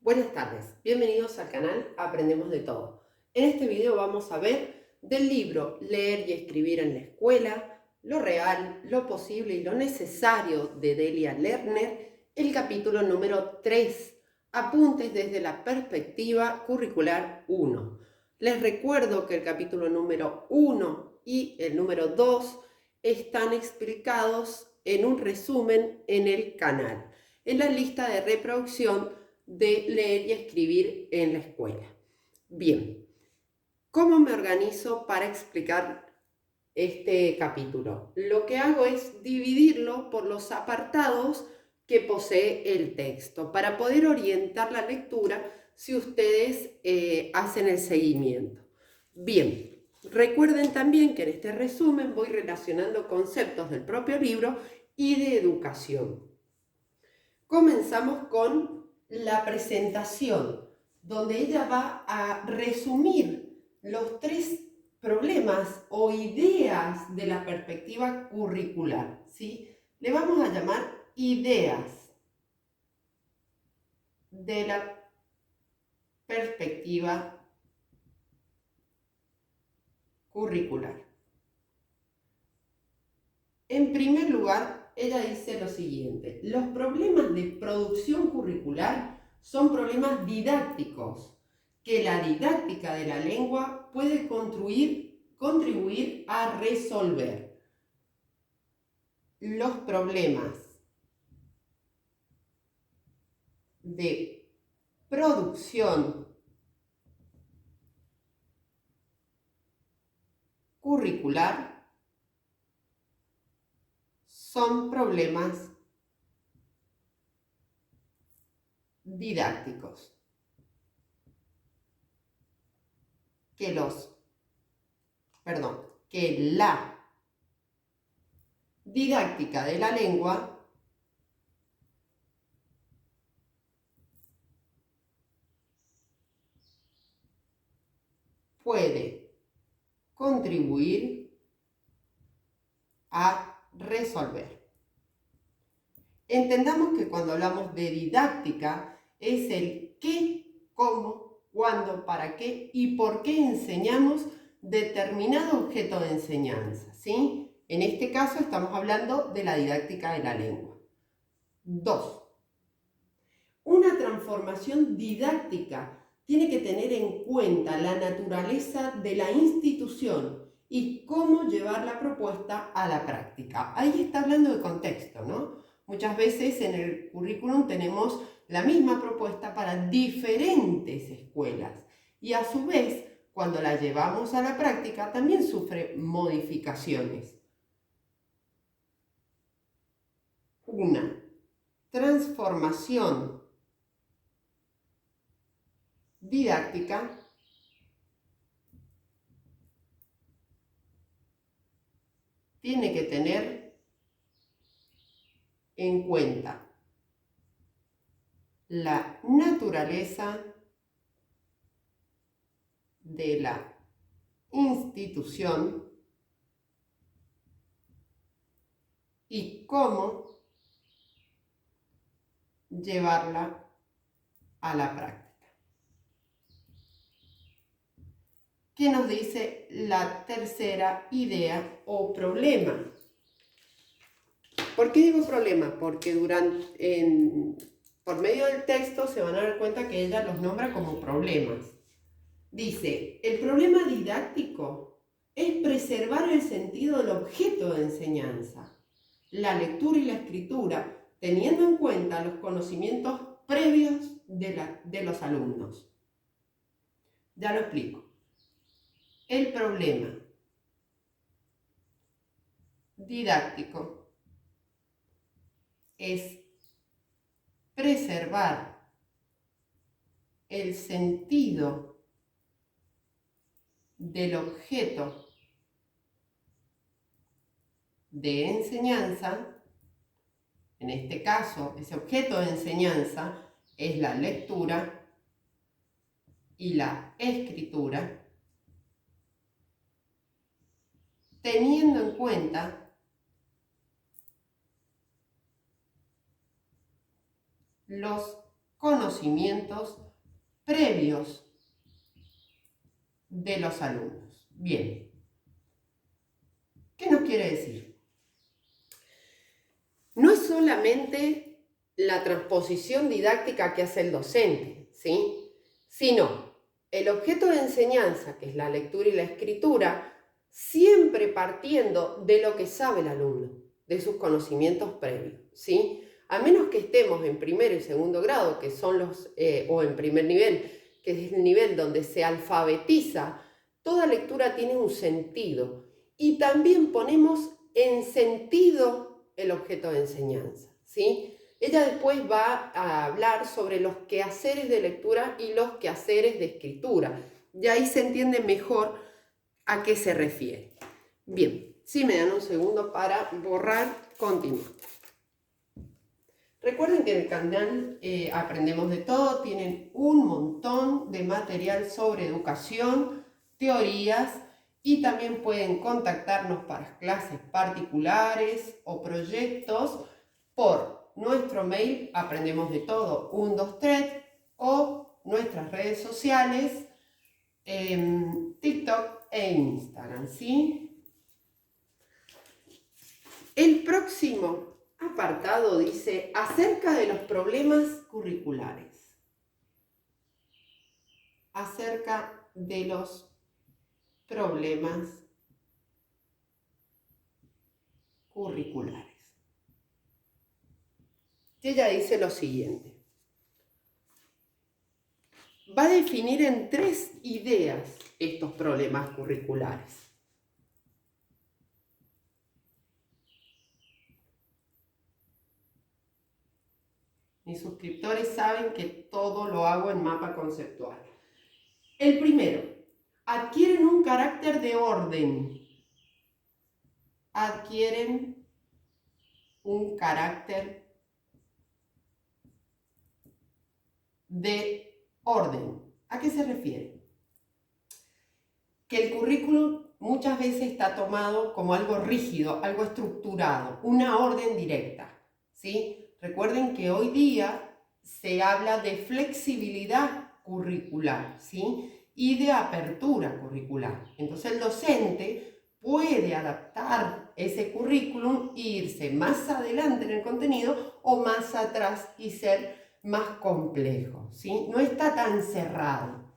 Buenas tardes, bienvenidos al canal Aprendemos de Todo. En este video vamos a ver del libro Leer y escribir en la escuela, lo real, lo posible y lo necesario de Delia Lerner, el capítulo número 3, Apuntes desde la perspectiva curricular 1. Les recuerdo que el capítulo número 1 y el número 2 están explicados en un resumen en el canal, en la lista de reproducción de leer y escribir en la escuela. Bien, ¿cómo me organizo para explicar este capítulo? Lo que hago es dividirlo por los apartados que posee el texto para poder orientar la lectura si ustedes hacen el seguimiento. Bien, recuerden también que en este resumen voy relacionando conceptos del propio libro y de educación. Comenzamos con la presentación, donde ella va a resumir los 3 problemas o ideas de la perspectiva curricular, ¿sí? Le vamos a llamar ideas de la perspectiva curricular. En primer lugar, ella dice lo siguiente: los problemas de producción curricular son problemas didácticos que la didáctica de la lengua puede contribuir a resolver. Los problemas de producción curricular son problemas didácticos que la didáctica de la lengua puede contribuir a resolver. Entendamos que cuando hablamos de didáctica es el qué, cómo, cuándo, para qué y por qué enseñamos determinado objeto de enseñanza, ¿sí? En este caso estamos hablando de la didáctica de la lengua. 2. Una transformación didáctica tiene que tener en cuenta la naturaleza de la institución y cómo llevar la propuesta a la práctica. Ahí está hablando de contexto, ¿no? Muchas veces en el currículum tenemos la misma propuesta para diferentes escuelas y a su vez, cuando la llevamos a la práctica, también sufre modificaciones. Una transformación didáctica tiene que tener en cuenta la naturaleza de la institución y cómo llevarla a la práctica. ¿Qué nos dice la tercera idea o problema? ¿Por qué digo problema? Porque por medio del texto se van a dar cuenta que ella los nombra como problemas. Dice, el problema didáctico es preservar el sentido del objeto de enseñanza, la lectura y la escritura, teniendo en cuenta los conocimientos previos de los alumnos. Ya lo explico. El problema didáctico es preservar el sentido del objeto de enseñanza. En este caso, ese objeto de enseñanza es la lectura y la escritura, teniendo en cuenta los conocimientos previos de los alumnos. Bien, ¿qué nos quiere decir? No es solamente la transposición didáctica que hace el docente, ¿sí? Sino el objeto de enseñanza, que es la lectura y la escritura, siempre partiendo de lo que sabe el alumno, de sus conocimientos previos, ¿sí? A menos que estemos en primero y segundo grado, que son o en primer nivel, que es el nivel donde se alfabetiza, toda lectura tiene un sentido. Y también ponemos en sentido el objeto de enseñanza, ¿sí? Ella después va a hablar sobre los quehaceres de lectura y los quehaceres de escritura. Y ahí se entiende mejor a qué se refiere. Bien, si me dan un segundo para borrar, continúo. Recuerden que en el canal Aprendemos de Todo tienen un montón de material sobre educación, teorías, y también pueden contactarnos para clases particulares o proyectos por nuestro mail aprendemosdetodo123 o nuestras redes sociales, TikTok e Instagram, ¿sí? El próximo apartado dice acerca de los problemas curriculares. Acerca de los problemas curriculares. Ella dice lo siguiente. Va a definir en 3 ideas estos problemas curriculares. Mis suscriptores saben que todo lo hago en mapa conceptual. El primero, adquieren un carácter de orden. Adquieren un carácter de orden. ¿A qué se refiere? Que el currículum muchas veces está tomado como algo rígido, algo estructurado, una orden directa, ¿sí? Recuerden que hoy día se habla de flexibilidad curricular, ¿sí? Y de apertura curricular. Entonces el docente puede adaptar ese currículum e irse más adelante en el contenido o más atrás y ser más complejo, ¿sí? No está tan cerrado.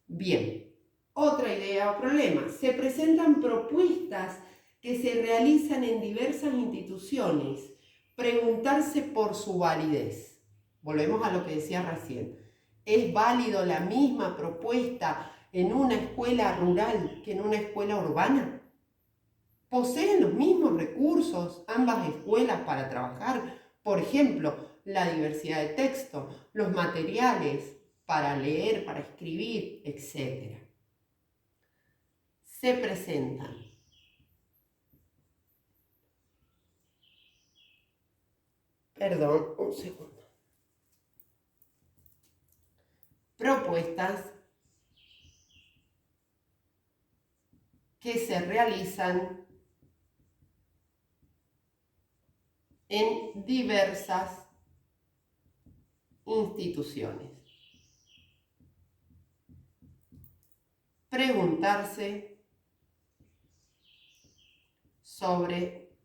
Bien. Otra idea o problema. Se presentan propuestas que se realizan en diversas instituciones. Preguntarse por su validez. Volvemos a lo que decía recién. ¿Es válido la misma propuesta en una escuela rural que en una escuela urbana? ¿Poseen los mismos recursos ambas escuelas para trabajar? Por ejemplo, la diversidad de texto, los materiales para leer, para escribir, etc. Se presentan un segundo. Propuestas que se realizan en diversas instituciones. Preguntarse sobre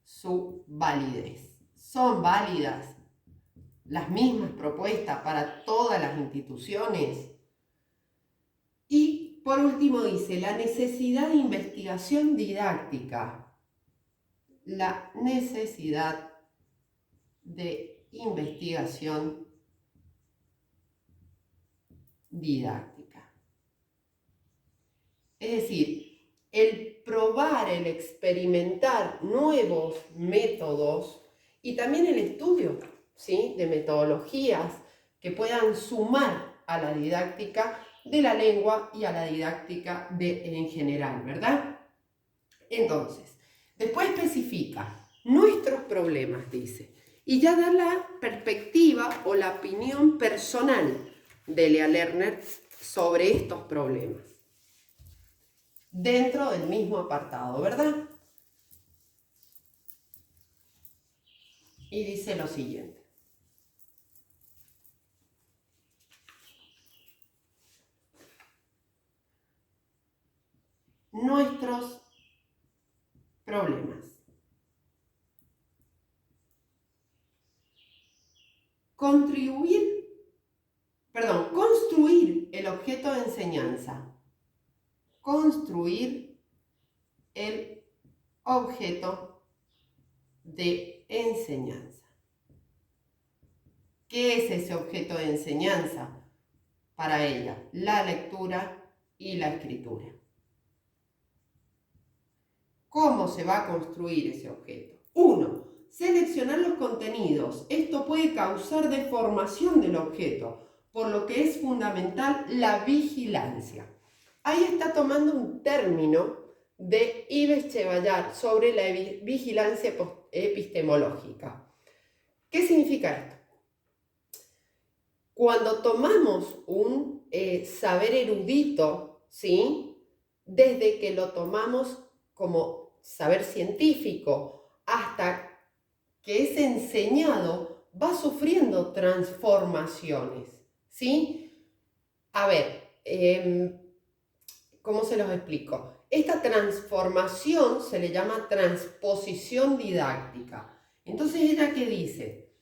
su validez. ¿Son válidas las mismas propuestas para todas las instituciones? Y por último dice, la necesidad de investigación didáctica. La necesidad de investigación didáctica. Es decir, el probar, el experimentar nuevos métodos y también el estudio, ¿sí?, de metodologías que puedan sumar a la didáctica de la lengua y a la didáctica en general, ¿verdad? Entonces, después especifica nuestros problemas, dice, y ya da la perspectiva o la opinión personal de Lea Lerner sobre estos problemas. Dentro del mismo apartado, ¿verdad? Y dice lo siguiente. construir el objeto de enseñanza. Construir el objeto de enseñanza. ¿Qué es ese objeto de enseñanza para ella? La lectura y la escritura. ¿Cómo se va a construir ese objeto? 1. Seleccionar los contenidos. Esto puede causar deformación del objeto, por lo que es fundamental la vigilancia. Ahí está tomando un término de Yves Chevallar sobre la vigilancia epistemológica. ¿Qué significa esto? Cuando tomamos un saber erudito, ¿sí? Desde que lo tomamos como saber científico hasta que es enseñado, va sufriendo transformaciones, ¿sí? A ver, ¿cómo se los explico? Esta transformación se le llama transposición didáctica. Entonces, ¿ella qué dice?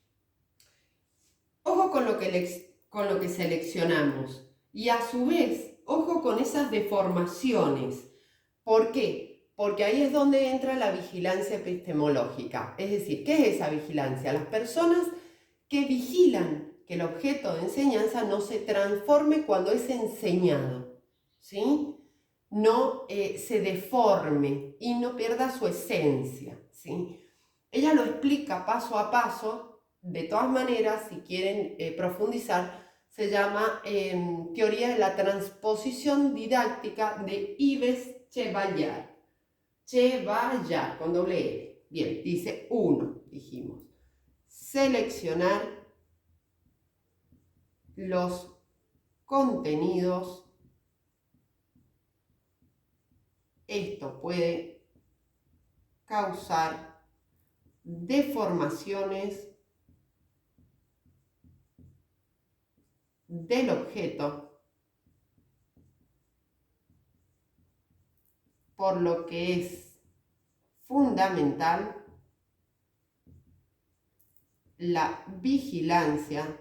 Ojo con lo que seleccionamos y a su vez, ojo con esas deformaciones. ¿Por qué? Porque ahí es donde entra la vigilancia epistemológica. Es decir, ¿qué es esa vigilancia? Las personas que vigilan que el objeto de enseñanza no se transforme cuando es enseñado, ¿sí? No se deforme y no pierda su esencia, ¿sí? Ella lo explica paso a paso. De todas maneras, si quieren profundizar, se llama Teoría de la Transposición Didáctica de Yves Chevallar. Chevallar, con doble L. Bien, dice 1, dijimos. Seleccionar los contenidos. Esto puede causar deformaciones del objeto, por lo que es fundamental la vigilancia.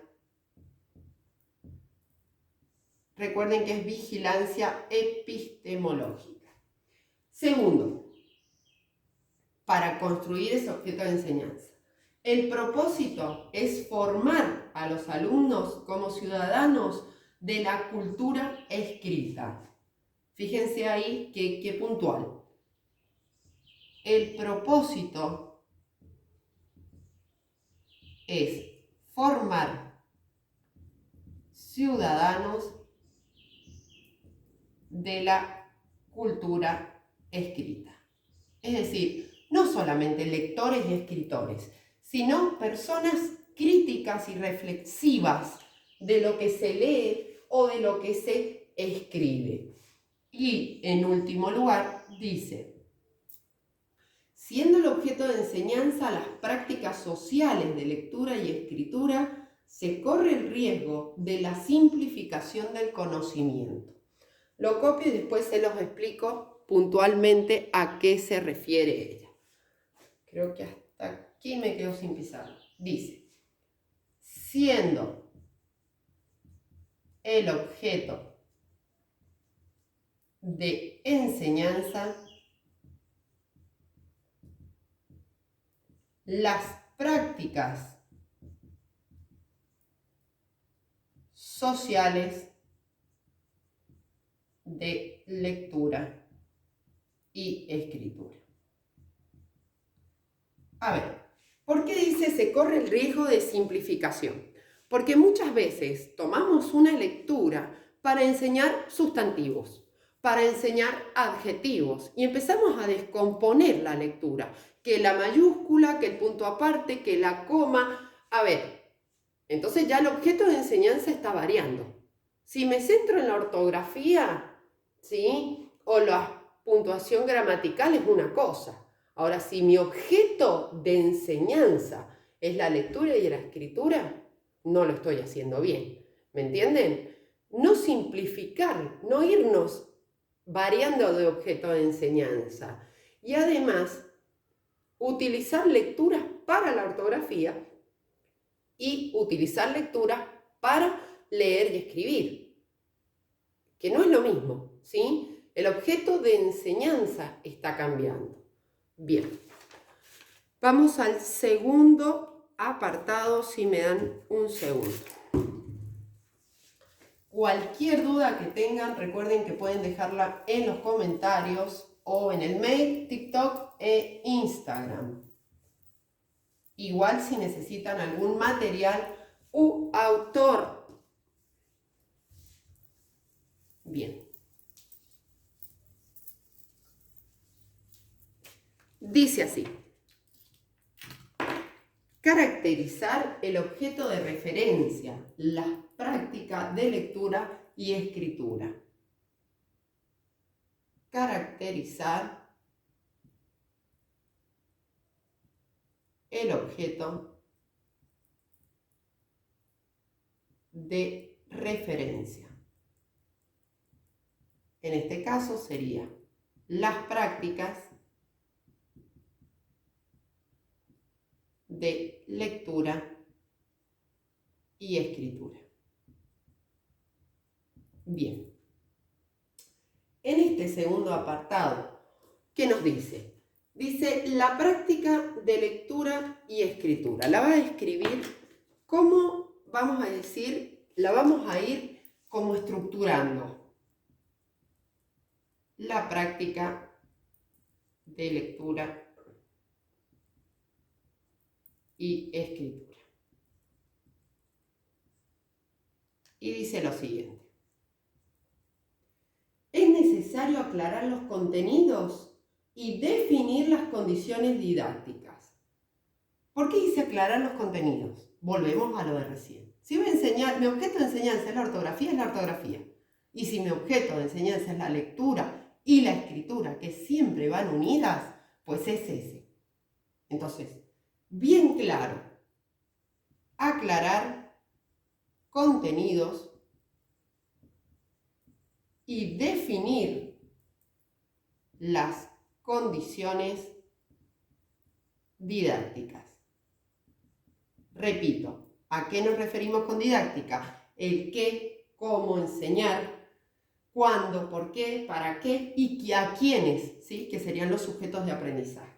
Recuerden que es vigilancia epistemológica. Segundo, para construir ese objeto de enseñanza, el propósito es formar a los alumnos como ciudadanos de la cultura escrita. Fíjense ahí que puntual. El propósito es formar ciudadanos de la cultura escrita. Es decir, no solamente lectores y escritores, sino personas críticas y reflexivas de lo que se lee o de lo que se escribe. Y en último lugar, dice, siendo el objeto de enseñanza las prácticas sociales de lectura y escritura, se corre el riesgo de la simplificación del conocimiento. Lo copio y después se los explico puntualmente a qué se refiere ella. Creo que hasta aquí me quedo sin pisar. Dice, siendo el objeto de enseñanza las prácticas sociales de lectura y escritura. A ver, ¿por qué dice se corre el riesgo de simplificación? Porque muchas veces tomamos una lectura para enseñar sustantivos, para enseñar adjetivos y empezamos a descomponer la lectura, que la mayúscula, que el punto aparte, que la coma. A ver, entonces ya el objeto de enseñanza está variando. Si me centro en la ortografía, ¿sí? O la puntuación gramatical es una cosa. Ahora, si mi objeto de enseñanza es la lectura y la escritura, no lo estoy haciendo bien. ¿Me entienden? No simplificar, no irnos variando de objeto de enseñanza. Y además, utilizar lecturas para la ortografía y utilizar lectura para leer y escribir, que no es lo mismo, ¿sí? El objeto de enseñanza está cambiando. Bien, vamos al segundo apartado, si me dan un segundo. Cualquier duda que tengan, recuerden que pueden dejarla en los comentarios o en el mail, TikTok e Instagram. Igual si necesitan algún material u autor. Bien. Dice así. Caracterizar el objeto de referencia, las prácticas de lectura y escritura. Caracterizar el objeto de referencia. En este caso sería las prácticas de lectura y escritura. Bien. En este segundo apartado, ¿qué nos dice? Dice la práctica de lectura y escritura. La va a escribir, ¿cómo vamos a decir? La vamos a ir como estructurando. La práctica de lectura y escritura. Y dice lo siguiente. Es necesario aclarar los contenidos y definir las condiciones didácticas. ¿Por qué dice aclarar los contenidos? Volvemos a lo de recién. Si voy a enseñar, mi objeto de enseñanza es la ortografía. Y si mi objeto de enseñanza es la lectura y la escritura, que siempre van unidas, pues es ese. Entonces, bien claro, aclarar contenidos y definir las condiciones didácticas. Repito, ¿a qué nos referimos con didáctica? El qué, cómo enseñar, cuándo, por qué, para qué y a quiénes, ¿sí? Que serían los sujetos de aprendizaje.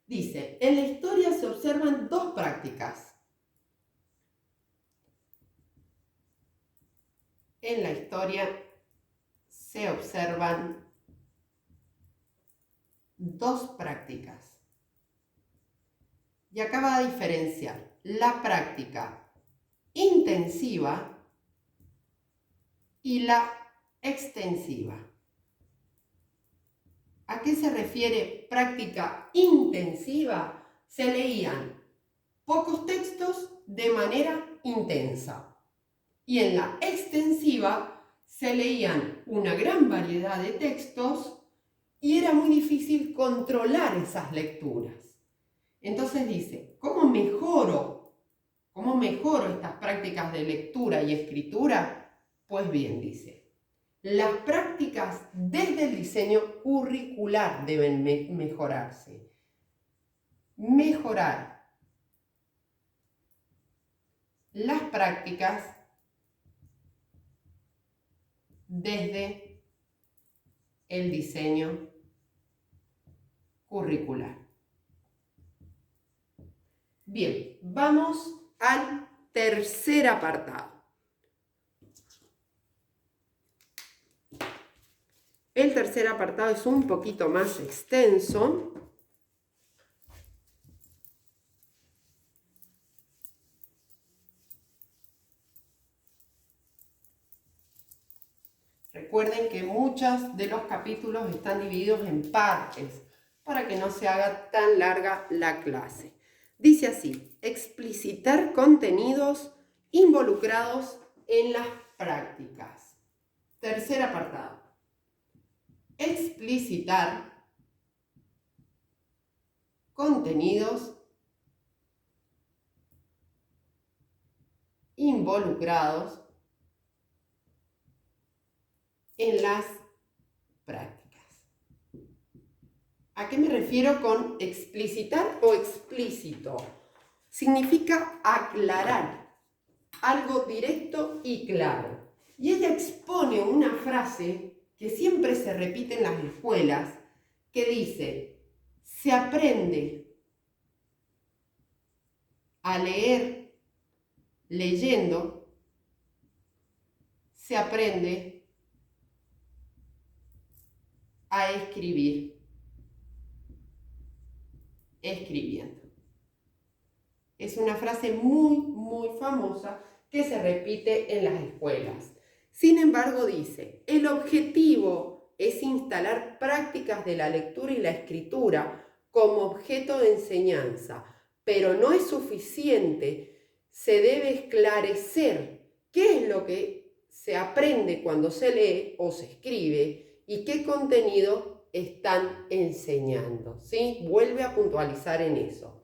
Dice, en la historia se observan dos prácticas. En la historia se observan dos prácticas. Y acá va a diferenciar la práctica intensiva y la extensiva. ¿A qué se refiere práctica intensiva? Se leían pocos textos de manera intensa. Y en la extensiva se leían una gran variedad de textos y era muy difícil controlar esas lecturas. Entonces dice, ¿cómo mejoro estas prácticas de lectura y escritura? Pues bien, dice, las prácticas desde el diseño curricular deben mejorarse. Mejorar las prácticas desde el diseño curricular. Bien, vamos al tercer apartado. El tercer apartado es un poquito más extenso. Recuerden que muchos de los capítulos están divididos en partes para que no se haga tan larga la clase. Dice así, explicitar contenidos involucrados en las prácticas. Tercer apartado. Explicitar contenidos involucrados en las prácticas. ¿A qué me refiero con explicitar o explícito? significa aclarar, algo directo y claro. Y ella expone una frase que siempre se repite en las escuelas, que dice: se aprende a leer leyendo, se aprende a escribir escribiendo. Es una frase muy famosa que se repite en las escuelas. Sin embargo, dice: el objetivo es instalar prácticas de la lectura y la escritura como objeto de enseñanza, pero no es suficiente. Se debe esclarecer qué es lo que se aprende cuando se lee o se escribe y qué contenido están enseñando, ¿sí? Vuelve a puntualizar en eso.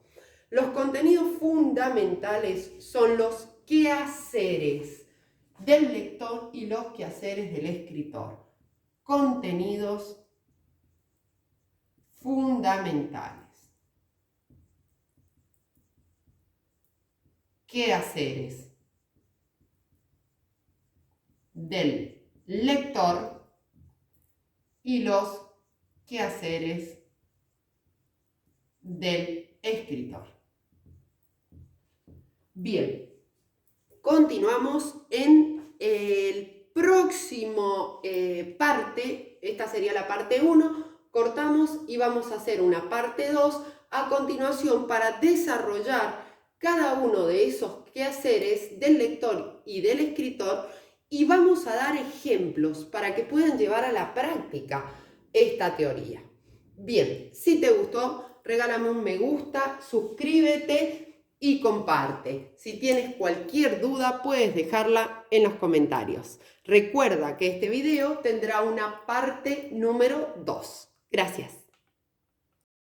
Los contenidos fundamentales son los quehaceres del lector y los quehaceres del escritor. Contenidos fundamentales. Quehaceres del lector y los quehaceres del escritor. Bien, continuamos en el próximo parte. Esta sería la parte 1. Cortamos y vamos a hacer una parte 2 a continuación para desarrollar cada uno de esos quehaceres del lector y del escritor, y vamos a dar ejemplos para que puedan llevar a la práctica esta teoría. Bien, si te gustó, regálame un me gusta, suscríbete y comparte. Si tienes cualquier duda, puedes dejarla en los comentarios. Recuerda que este video tendrá una parte número 2. Gracias.